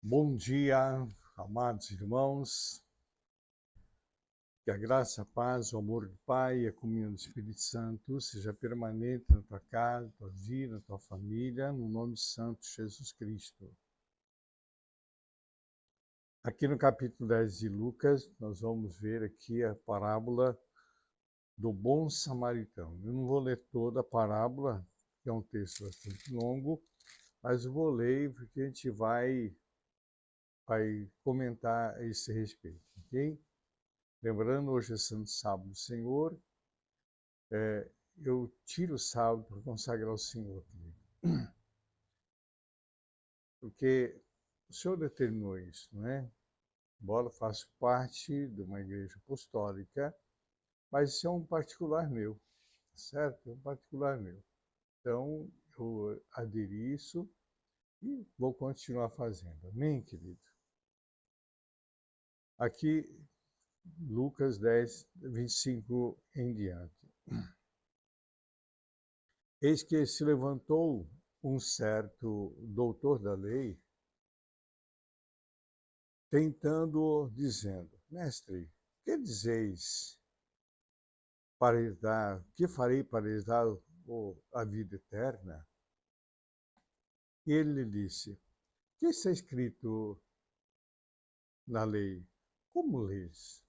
Bom dia, amados irmãos. Que a graça, a paz, o amor do Pai e a comunhão do Espírito Santo seja permanente na tua casa, na tua vida, na tua família, no nome santo de Jesus Cristo. Aqui no capítulo 10 de Lucas, nós vamos ver aqui a parábola do bom samaritano. Eu não vou ler toda a parábola, que é um texto bastante longo, mas eu vou ler porque a gente vai comentar a esse respeito, ok? Lembrando, hoje é Santo Sábado do Senhor, eu tiro o sábado para consagrar ao Senhor, porque o Senhor determinou isso, não é? Embora eu faça parte de uma igreja apostólica, mas isso é um particular meu, certo? É um particular meu. Então, eu aderi isso e vou continuar fazendo. Amém, querido? Aqui, Lucas 10, 25 em diante. Eis que se levantou um certo doutor da lei, tentando-o, dizendo: Mestre, que dizeis para lhes dar, que farei para lhes dar a vida eterna? E ele lhe disse: que está escrito na lei? Como lês?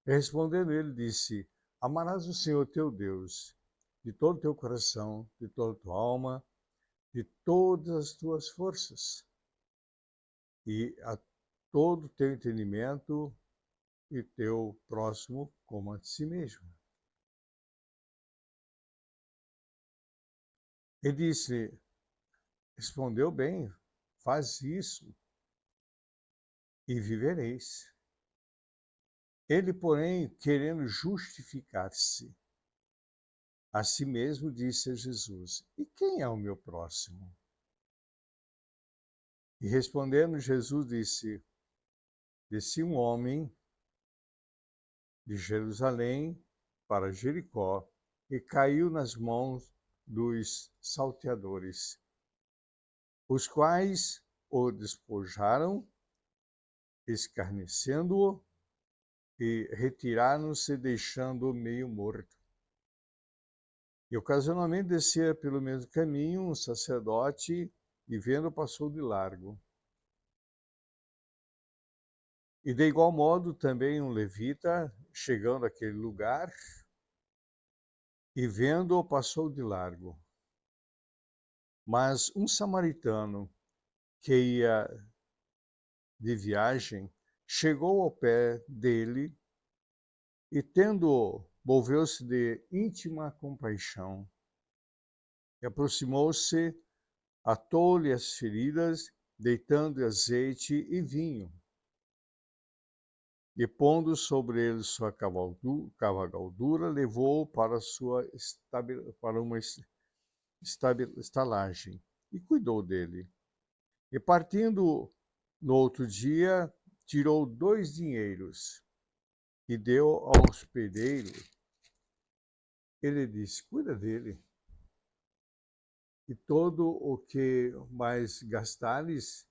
Respondendo ele, disse: Amarás o Senhor teu Deus de todo o teu coração, de toda a tua alma, de todas as tuas forças, e a todo o teu entendimento, e teu próximo como a si mesmo. Ele disse: respondeu bem, faz isso e vivereis. Ele, porém, querendo justificar-se a si mesmo, disse a Jesus: E quem é o meu próximo? E respondendo, Jesus disse: Descia um homem de Jerusalém para Jericó e caiu nas mãos dos salteadores, os quais o despojaram, escarnecendo-o, e retiraram-se, deixando-o meio morto. E ocasionalmente descia pelo mesmo caminho um sacerdote, e vendo, passou de largo. E de igual modo também um levita, chegando àquele lugar, e vendo-o, passou de largo. Mas um samaritano que ia de viagem chegou ao pé dele e, tendo-o, volveu-se de íntima compaixão e aproximou-se, atou-lhe as feridas, deitando azeite e vinho, e pondo sobre ele sua cavalgadura, levou-o para, para uma estalagem e cuidou dele. E partindo no outro dia, tirou 2 dinheiros e deu ao hospedeiro. Ele disse: cuida dele, e todo o que mais gastares,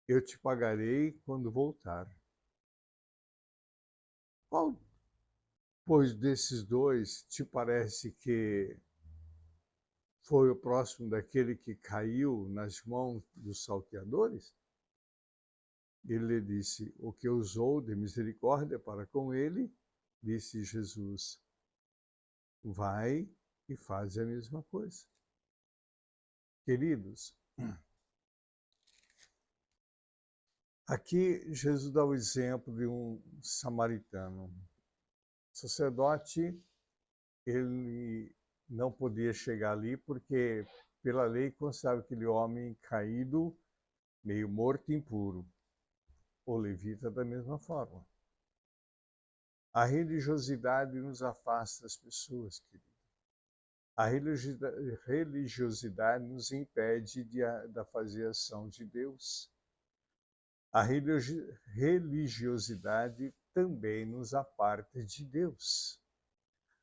eu te pagarei quando voltar. Qual, pois, desses dois te parece que foi o próximo daquele que caiu nas mãos dos salteadores? Ele lhe disse: o que usou de misericórdia para com ele. Disse Jesus: vai e faz a mesma coisa. Queridos, aqui Jesus dá o exemplo de um samaritano. O sacerdote, ele não podia chegar ali porque, pela lei, considerava aquele homem caído, meio morto e impuro. O levita da mesma forma. A religiosidade nos afasta das pessoas, querido. A religiosidade nos impede da fazer a ação de Deus. A religiosidade também nos aparta de Deus.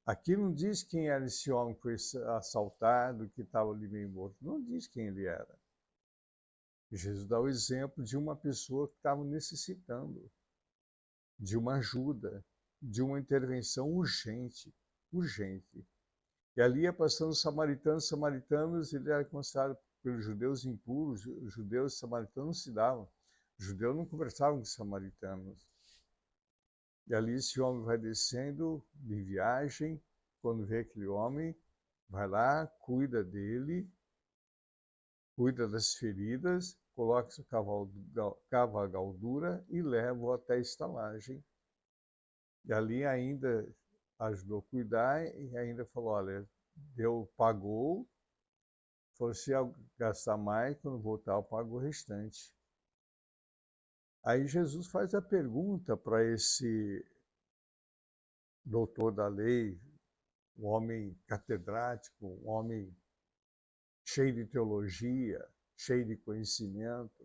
Aqui não diz quem era esse homem que foi assaltado, que estava ali meio morto. Não diz quem ele era. Jesus dá o exemplo de uma pessoa que estava necessitando de uma ajuda, de uma intervenção urgente, urgente. E ali ia passando os samaritanos, ele era considerado pelos judeus impuros, os judeus e samaritanos não se davam. Os judeus não conversavam com os samaritanos. E ali esse homem vai descendo de viagem, quando vê aquele homem, vai lá, cuida dele, cuida das feridas, coloca sua cavalgadura e leva-o até a estalagem. E ali ainda ajudou a cuidar e ainda falou, olha, pagou, falou, se eu gastar mais, quando voltar eu pago o restante. Aí Jesus faz a pergunta para esse doutor da lei, um homem catedrático, um homem cheio de teologia, cheio de conhecimento.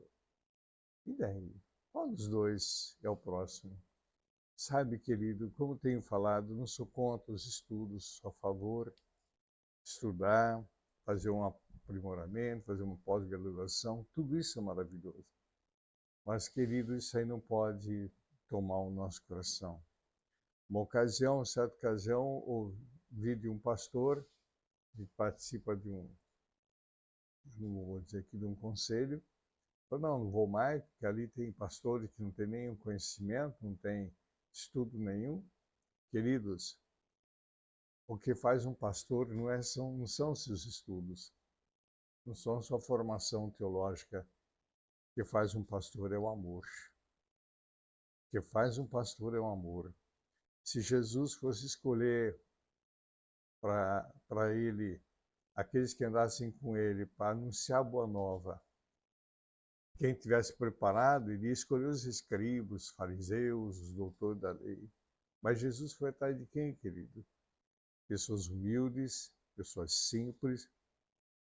E daí? Qual dos dois é o próximo? Sabe, querido, como tenho falado, não sou contra os estudos, sou a favor de estudar, fazer um aprimoramento, fazer uma pós-graduação, tudo isso é maravilhoso. Mas, querido, isso aí não pode tomar o nosso coração. Certa ocasião, ouvi de um pastor, que participa de não vou dizer aqui, de um conselho, falou, não vou mais, porque ali tem pastores que não têm nenhum conhecimento, não tem estudo nenhum. Queridos, o que faz um pastor não são seus estudos, não são sua formação teológica. O que faz um pastor é o amor. O que faz um pastor é o amor. Se Jesus fosse escolher para ele aqueles que andassem com ele para anunciar a boa nova, quem tivesse preparado, iria escolher os escribas, os fariseus, os doutores da lei. Mas Jesus foi atrás de quem, querido? Pessoas humildes, pessoas simples,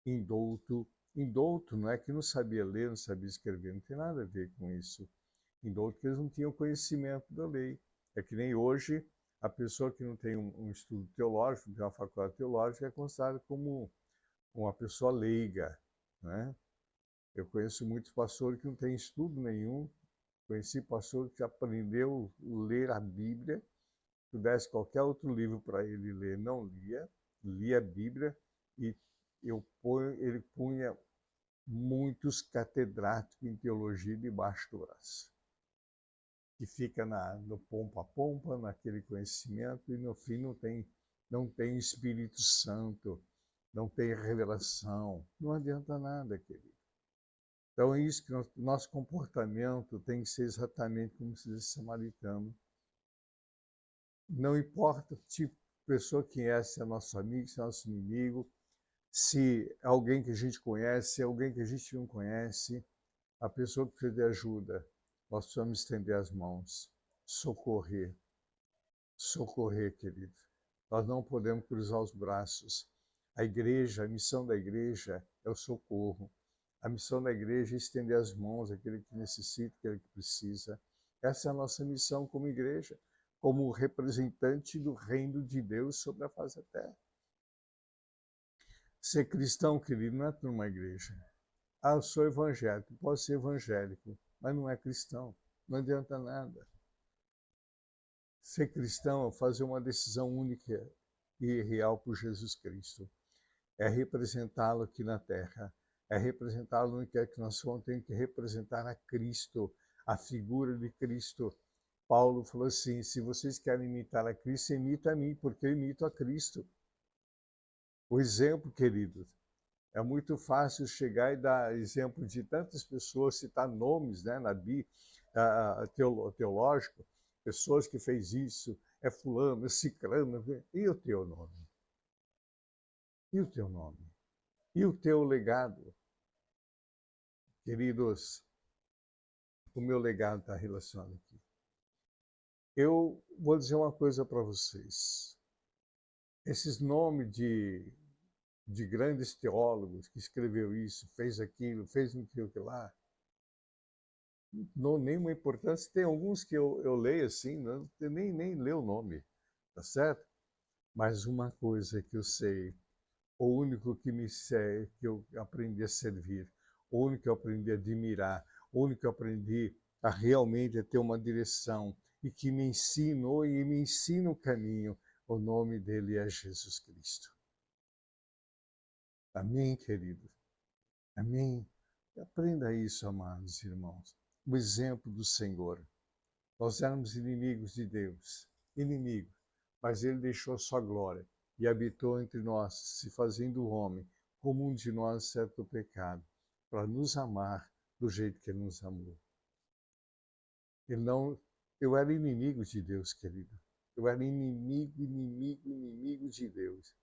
indouto. Indouto não é que não sabia ler, não sabia escrever, não tem nada a ver com isso. Indouto porque eles não tinham conhecimento da lei. É que nem hoje, a pessoa que não tem um estudo teológico, não tem uma faculdade teológica, é considerada como uma pessoa leiga, né? Eu conheço muitos pastores que não têm estudo nenhum. Conheci pastor que aprendeu a ler a Bíblia. Se desse qualquer outro livro para ele ler, não lia. Lia a Bíblia e ele punha muitos catedráticos em teologia debaixo do braço. Que fica no pompa a pompa, naquele conhecimento, e no fim não tem Espírito Santo, não tem revelação. Não adianta nada, querido. Então é isso que nosso comportamento tem que ser exatamente como se diz samaritano. Não importa o tipo de pessoa que é, se é nosso amigo, se é nosso inimigo, se é alguém que a gente conhece, se é alguém que a gente não conhece, a pessoa que precisa de ajuda, nós precisamos estender as mãos, socorrer, socorrer, querido. Nós não podemos cruzar os braços. A missão da igreja é o socorro. A missão da igreja é estender as mãos àquele que necessita, àquele que precisa. Essa é a nossa missão como igreja, como representante do reino de Deus sobre a face da terra. Ser cristão, querido, não é para uma igreja. Ah, eu sou evangélico. Pode ser evangélico, mas não é cristão. Não adianta nada. Ser cristão é fazer uma decisão única e real por Jesus Cristo. É representá-lo aqui na terra. É representá-lo no que é que nós temos que representar a Cristo, a figura de Cristo. Paulo falou assim, se vocês querem imitar a Cristo, imita a mim, porque eu imito a Cristo. O exemplo, queridos, é muito fácil chegar e dar exemplo de tantas pessoas, citar nomes, né, na Bíblia, teológico, pessoas que fez isso, é fulano, é ciclano, e o teu nome? E o teu nome? E o teu legado? Queridos, o meu legado está relacionado aqui. Eu vou dizer uma coisa para vocês. Esses nomes de grandes teólogos que escreveu isso, fez aquilo, fez aquilo que lá, não nenhuma importância. Tem alguns que eu leio assim, não, eu nem leio o nome, tá certo? Mas uma coisa que eu sei, o único que me serve, que eu aprendi a servir, onde que eu aprendi a admirar, onde que eu aprendi a realmente ter uma direção e que me ensinou e me ensina o caminho. O nome dele é Jesus Cristo. Amém, querido? Amém? Aprenda isso, amados irmãos. O exemplo do Senhor. Nós éramos inimigos de Deus, inimigos, mas Ele deixou sua glória e habitou entre nós, se fazendo homem, como um de nós certo pecado, para nos amar do jeito que Ele nos amou. Ele não, eu era inimigo de Deus, querido. Eu era inimigo de Deus.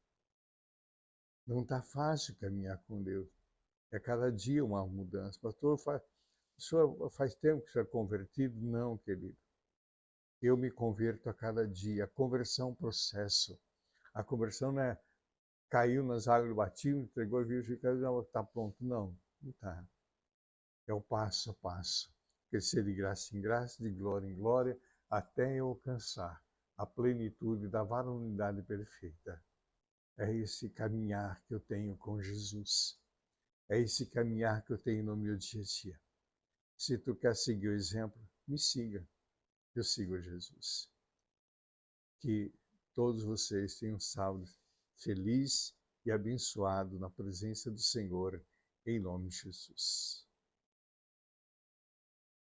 Não está fácil caminhar com Deus. É cada dia uma mudança. Pastor, o senhor faz tempo que o senhor é convertido? Não, querido. Eu me converto a cada dia. A conversão é um processo. A conversão não é caiu nas águas do batismo, entregou a Virgem e não está pronto. Não, não está. É o passo a passo. Crescer de graça em graça, de glória em glória, até eu alcançar a plenitude da varonilidade perfeita. É esse caminhar que eu tenho com Jesus. É esse caminhar que eu tenho no meu dia a dia. Se tu quer seguir o exemplo, me siga. Eu sigo a Jesus. Que todos vocês tenham um sábado feliz e abençoado na presença do Senhor, em nome de Jesus.